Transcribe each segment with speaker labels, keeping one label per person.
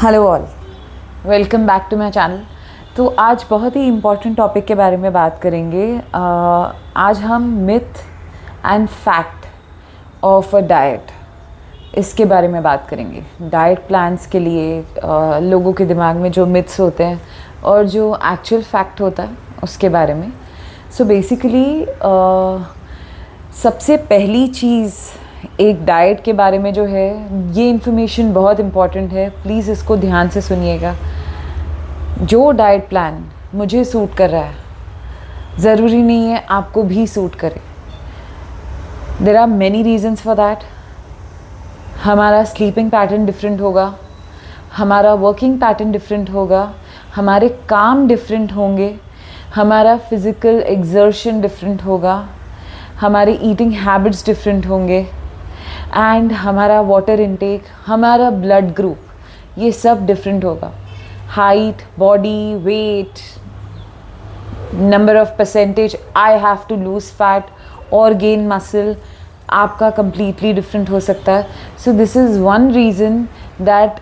Speaker 1: Hello all, welcome back to my channel. तो आज बहुत ही इम्पॉर्टेंट टॉपिक के बारे में बात करेंगे। आज हम myth and fact of a diet, इसके बारे में बात करेंगे। डाइट प्लान्स के लिए लोगों के दिमाग में जो मिथ्स होते हैं और जो एक्चुअल फैक्ट होता है उसके बारे में। सो बेसिकली सबसे पहली चीज़ एक डाइट के बारे में जो है, ये इन्फॉर्मेशन बहुत इम्पॉर्टेंट है, प्लीज़ इसको ध्यान से सुनिएगा। जो डाइट प्लान मुझे सूट कर रहा है ज़रूरी नहीं है आपको भी सूट करे। There are many reasons for that. हमारा स्लीपिंग पैटर्न डिफरेंट होगा, हमारा वर्किंग पैटर्न डिफरेंट होगा, हमारे काम डिफरेंट होंगे, हमारा फिज़िकल एक्सर्शन डिफरेंट होगा, हमारे ईटिंग हैबिट्स डिफरेंट होंगे, एंड हमारा वाटर इनटेक, हमारा ब्लड ग्रुप, ये सब डिफरेंट होगा। Height, body weight, number of percentage I have to lose fat और गेन मसल आपका कंप्लीटली डिफरेंट हो सकता है। So this is one reason that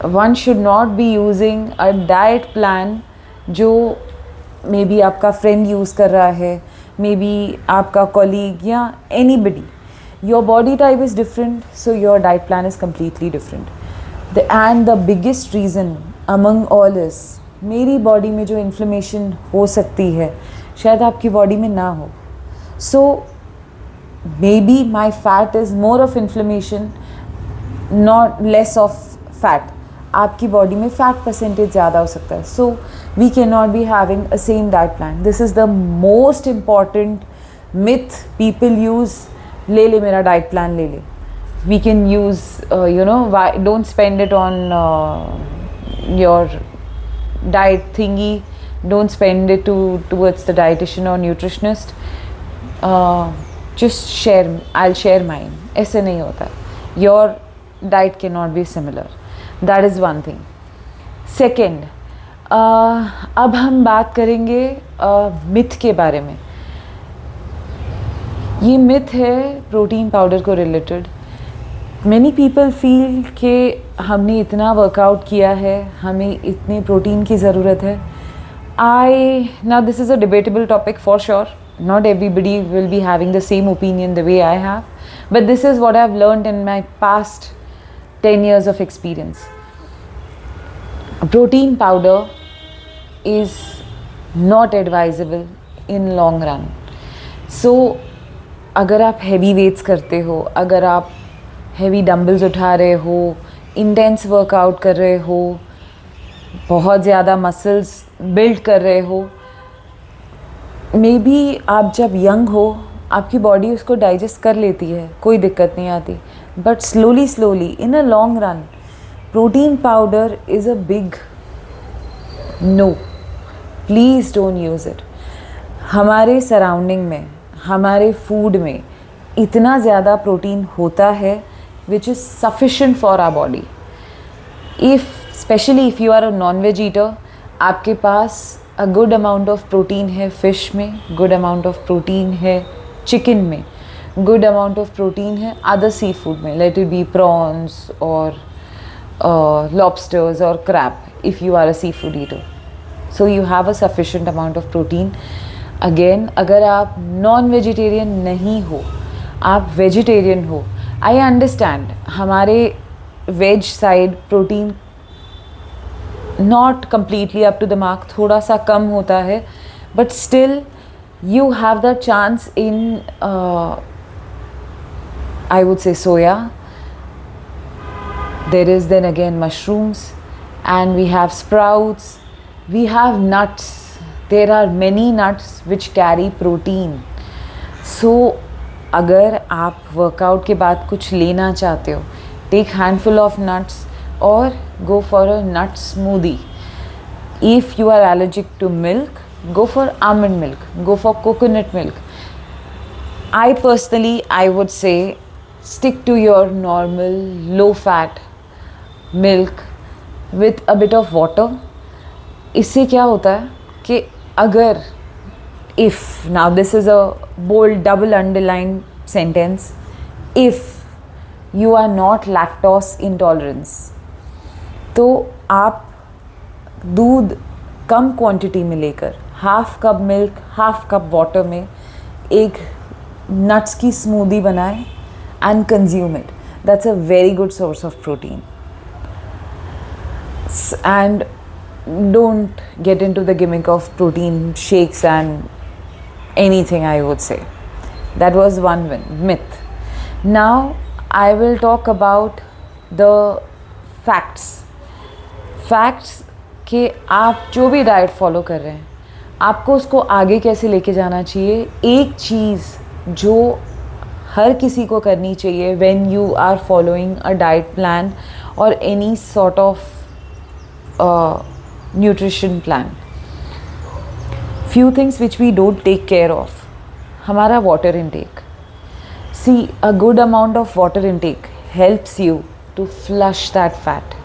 Speaker 1: one should not be using a diet plan जो maybe आपका friend use कर रहा है, मे बी आपका कॉलीग या anybody. Your body type is different, so your diet plan is completely different. And the biggest reason among all is, मेरी body में जो इन्फ्लेमेशन हो सकती है शायद आपकी बॉडी में ना हो। So may be my fat is more of inflammation, not less of fat. आपकी बॉडी में फैट परसेंटेज ज़्यादा हो सकता है। So we can not be having a same diet plan. This is the most important myth people use. ले ले मेरा diet plan ले ले। We can use don't spend it on your diet thingy, don't spend it towards the dietitian or nutritionist. Just share, I'll share mine. ऐसे नहीं होता। Your diet cannot be similar. That is one thing. Second, अब हम बात करेंगे myth के बारे में। ये मिथ है प्रोटीन पाउडर को रिलेटेड। मैनी पीपल फील कि हमने इतना वर्कआउट किया है, हमें इतने प्रोटीन की ज़रूरत है। Now this is a debatable topic for sure. Not everybody will be having the same opinion the way I have, but this is what I've learned in my past 10 years of experience. Protein powder is not advisable in long run. So अगर आप heavy weights करते हो, अगर आप heavy dumbbells उठा रहे हो, intense workout कर रहे हो, बहुत ज़्यादा मसल्स बिल्ड कर रहे हो, मे बी आप जब यंग हो आपकी बॉडी उसको डाइजेस्ट कर लेती है, कोई दिक्कत नहीं आती। But slowly in a long run protein powder is a big no. Please don't use it. हमारे सराउंडिंग में, हमारे फूड में इतना ज़्यादा प्रोटीन होता है which is sufficient for our body. Specially if you are a non veg eater, आपके पास a good amount of protein है फ़िश में, गुड अमाउंट ऑफ प्रोटीन है चिकन में, गुड अमाउंट ऑफ प्रोटीन है अदर सी फूड में, let it be prawns और lobsters और crab if you are a seafood eater. So you have a sufficient amount of protein. Again, अगर आप non vegetarian नहीं हो, आप vegetarian हो, आई अंडरस्टैंड हमारे veg side protein not completely up to the mark, थोड़ा सा कम होता है, but still you have the chance in I would say soya. There is then again mushrooms, and we have sprouts, we have nuts. There are many nuts which carry protein. So अगर आप workout के बाद कुछ लेना चाहते हो, take handful of nuts or go for a nut smoothie. If you are allergic to milk, go for almond milk, go for coconut milk. I personally, I would say stick to your normal low fat milk with a bit of water. इससे क्या होता है कि अगर if, now this is a bold double underline sentence, if you are not lactose intolerance, तो आप दूध कम quantity में लेकर half cup milk half cup water में एक नट्स की स्मूदी बनाएं and consume it. That's a very good source of protein. And don't get into the gimmick of protein shakes and anything, I would say. That was one myth. Now I will talk about the facts. Facts कि आप जो भी diet follow कर रहे हैं आपको उसको आगे कैसे लेके जाना चाहिए. एक चीज़ जो हर किसी को करनी चाहिए when you are following a diet plan or any sort of nutrition plan. Few things which we don't take care of. हमारा water intake. See, a good amount of water intake helps you to flush that fat.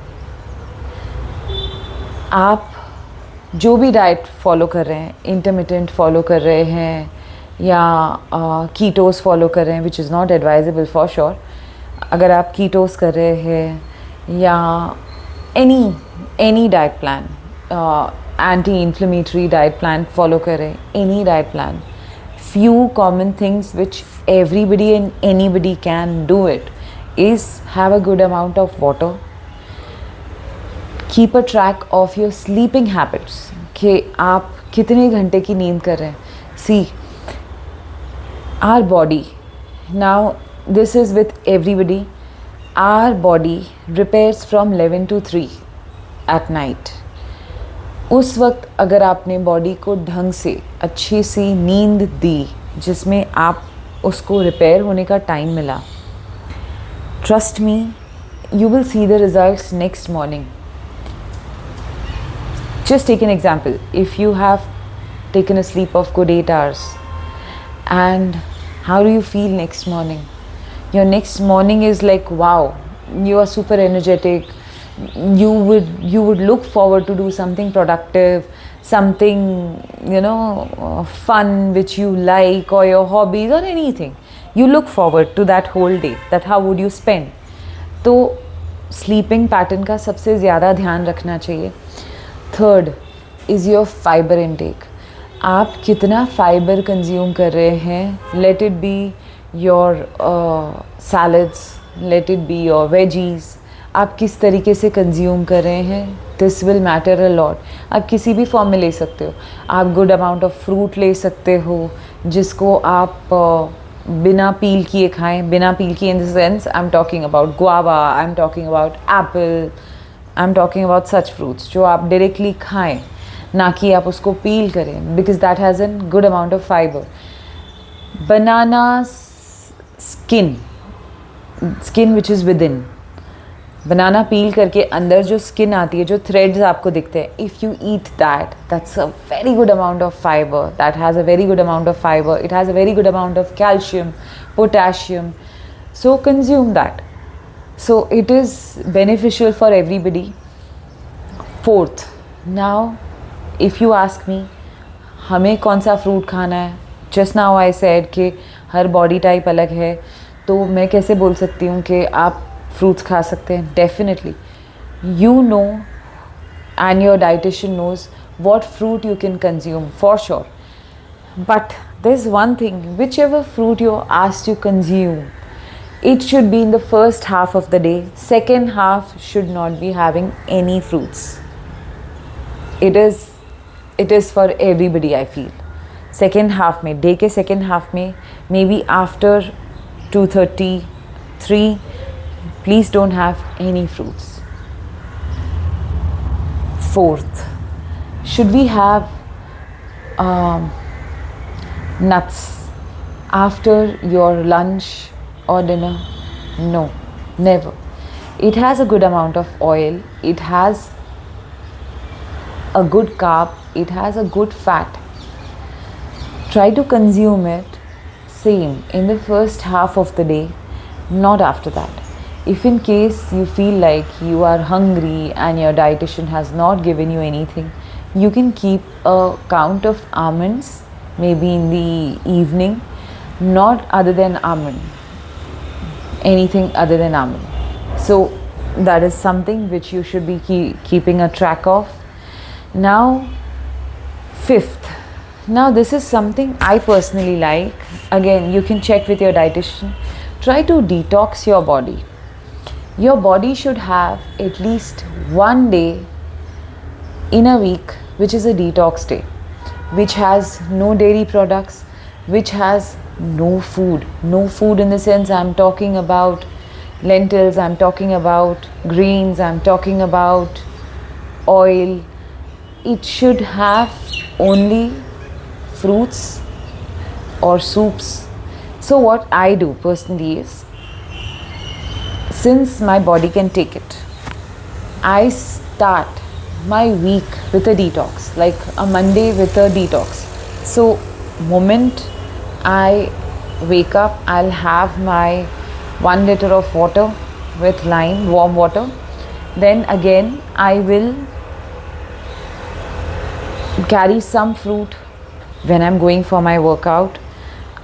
Speaker 1: आप जो भी diet follow कर रहे हैं, intermittent follow कर रहे हैं या कीटोस फॉलो कर रहे हैं, which is not advisable for sure. अगर आप कीटोस कर रहे हैं या any diet plan, anti-inflammatory diet plan follow करें, any diet plan, few common things which everybody and anybody can do it is have a good amount of water, keep a track of your sleeping habits कि आप कितने घंटे की नींद कर रहे हैं. See, our body, now this is with everybody, our body repairs from 11 to 3 at night. उस वक्त अगर आपने बॉडी को ढंग से अच्छी सी नींद दी जिसमें आप उसको रिपेयर होने का टाइम मिला, trust me, you will see the results next morning. Just take an example. If you have taken a sleep of good 8 hours and how do you feel next morning? Your next morning is like, wow, you are super energetic. You would look forward to do something productive, something fun which you like, or your hobbies or anything. You look forward to that whole day. That how would you spend? तो sleeping pattern का सबसे ज़्यादा ध्यान रखना चाहिए. Third is your fiber intake. आप कितना fibre consume कर रहे हैं. Let it be your salads, let it be your veggies. आप किस तरीके से कंज्यूम कर रहे हैं, this will matter a lot. आप किसी भी फॉर्म में ले सकते हो. आप गुड अमाउंट ऑफ फ्रूट ले सकते हो जिसको आप बिना पील किए खाएं. बिना पील किए in the sense I am talking about guava, I am talking about Apple, I am talking about such fruits जो आप डायरेक्टली खाएं, ना कि आप उसको पील करें, because that has an good amount of fibre. Banana skin which is within, banana peel करके अंदर जो स्किन आती है, जो थ्रेड्स आपको दिखते हैं, if you eat that's a very good amount of fibre. That has a very good amount of fibre. It has a very good amount of calcium, potassium. So consume that. So it is beneficial for everybody. Fourth, now if you ask me हमें कौन सा fruit खाना है, just now I said कि हर body type अलग है, तो मैं कैसे बोल सकती हूँ कि आप फ्रूट्स खा सकते हैं. Definitely you know and your dietitian knows what fruit you can consume for sure. But there's one thing, whichever fruit you're asked to consume, it should be in the first half of the day. Second half should not be having any fruits. It is for everybody, I feel. Second half में, day के second half में, maybe after 2:30, 3, please don't have any fruits. Fourth, should we have nuts after your lunch or dinner? No, never. It has a good amount of oil, it has a good carb, it has a good fat. Try to consume it same in the first half of the day, not after that. If in case you feel like you are hungry and your dietitian has not given you anything, you can keep a count of almonds maybe in the evening, not other than almond. anything other than almond. So that is something which you should be keeping a track of. Now, fifth. Now this is something I personally like. Again, you can check with your dietitian. Try to detox your body. Your body should have at least one day in a week which is a detox day, which has no dairy products, which has no food. No food in the sense I'm talking about lentils, I'm talking about grains, I'm talking about oil. It should have only fruits or soups. So what I do personally is, since my body can take it, I start my week with a detox, like a Monday with a detox. So moment I wake up, I'll have my 1 liter of water with lime, warm water. Then again I will carry some fruit when I'm going for my workout.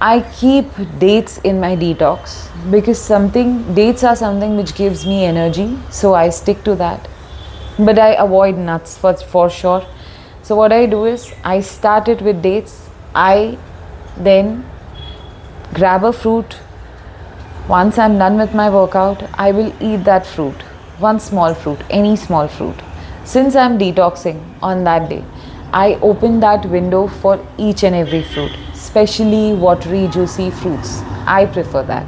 Speaker 1: I keep dates in my detox because dates are something which gives me energy, so I stick to that. But I avoid nuts for sure. So what I do is I start it with dates. I then grab a fruit. Once I'm done with my workout, I will eat that fruit. One small fruit, any small fruit. Since I'm detoxing on that day, I open that window for each and every fruit, especially watery, juicy fruits. I prefer that.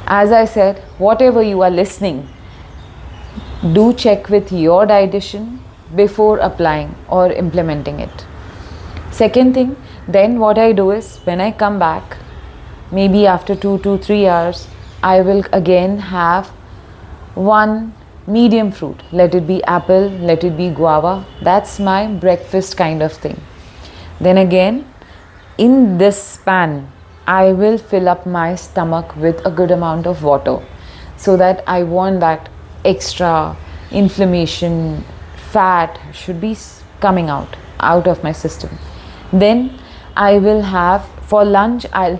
Speaker 1: As I said, whatever you are listening, do check with your dietitian before applying or implementing it. Second thing, then what I do is when I come back, maybe after 2 to 3 hours, I will again have one medium fruit. Let it be apple, let it be guava. That's my breakfast kind of thing. Then again, in this span, I will fill up my stomach with a good amount of water so that I want that extra inflammation, fat should be coming out of my system. Then I will have, for lunch, I'll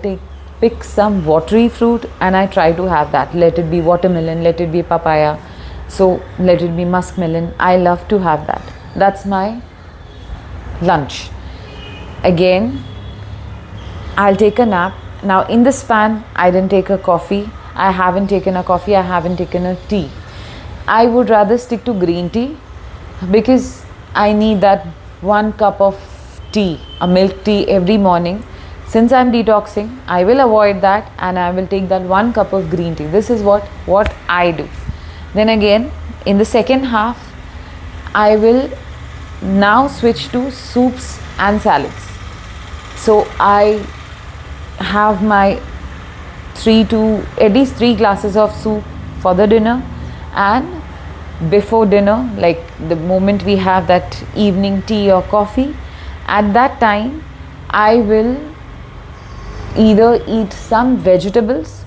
Speaker 1: pick some watery fruit and I try to have that. Let it be watermelon, let it be papaya, so let it be muskmelon. I love to have that. That's my lunch. Again, I'll take a nap. Now in the span, I didn't take a coffee. I haven't taken a coffee. I haven't taken a tea. I would rather stick to green tea because I need that 1 cup of tea, a milk tea every morning. Since I'm detoxing, I will avoid that and I will take that 1 cup of green tea. This is what I do. Then again, in the second half, I will now switch to soups and salads. So I have my at least 3 glasses of soup for the dinner, and before dinner, like the moment we have that evening tea or coffee, at that time I will either eat some vegetables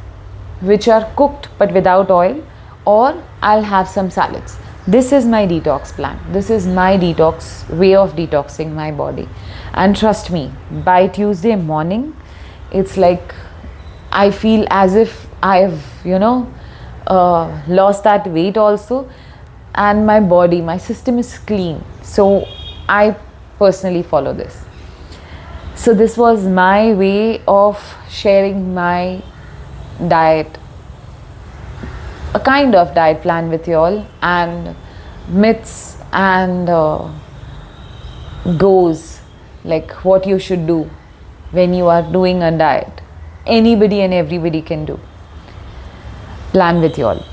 Speaker 1: which are cooked but without oil, or I'll have some salads. This is my detox plan. This is my way of detoxing my body. And trust me, by Tuesday morning, it's like I feel as if I've, lost that weight also, and my system is clean. So I personally follow this. So this was my way of sharing my diet, a kind of diet plan with you all, and myths and goals, like what you should do when you are doing a diet. Anybody and everybody can do. Plan with you all.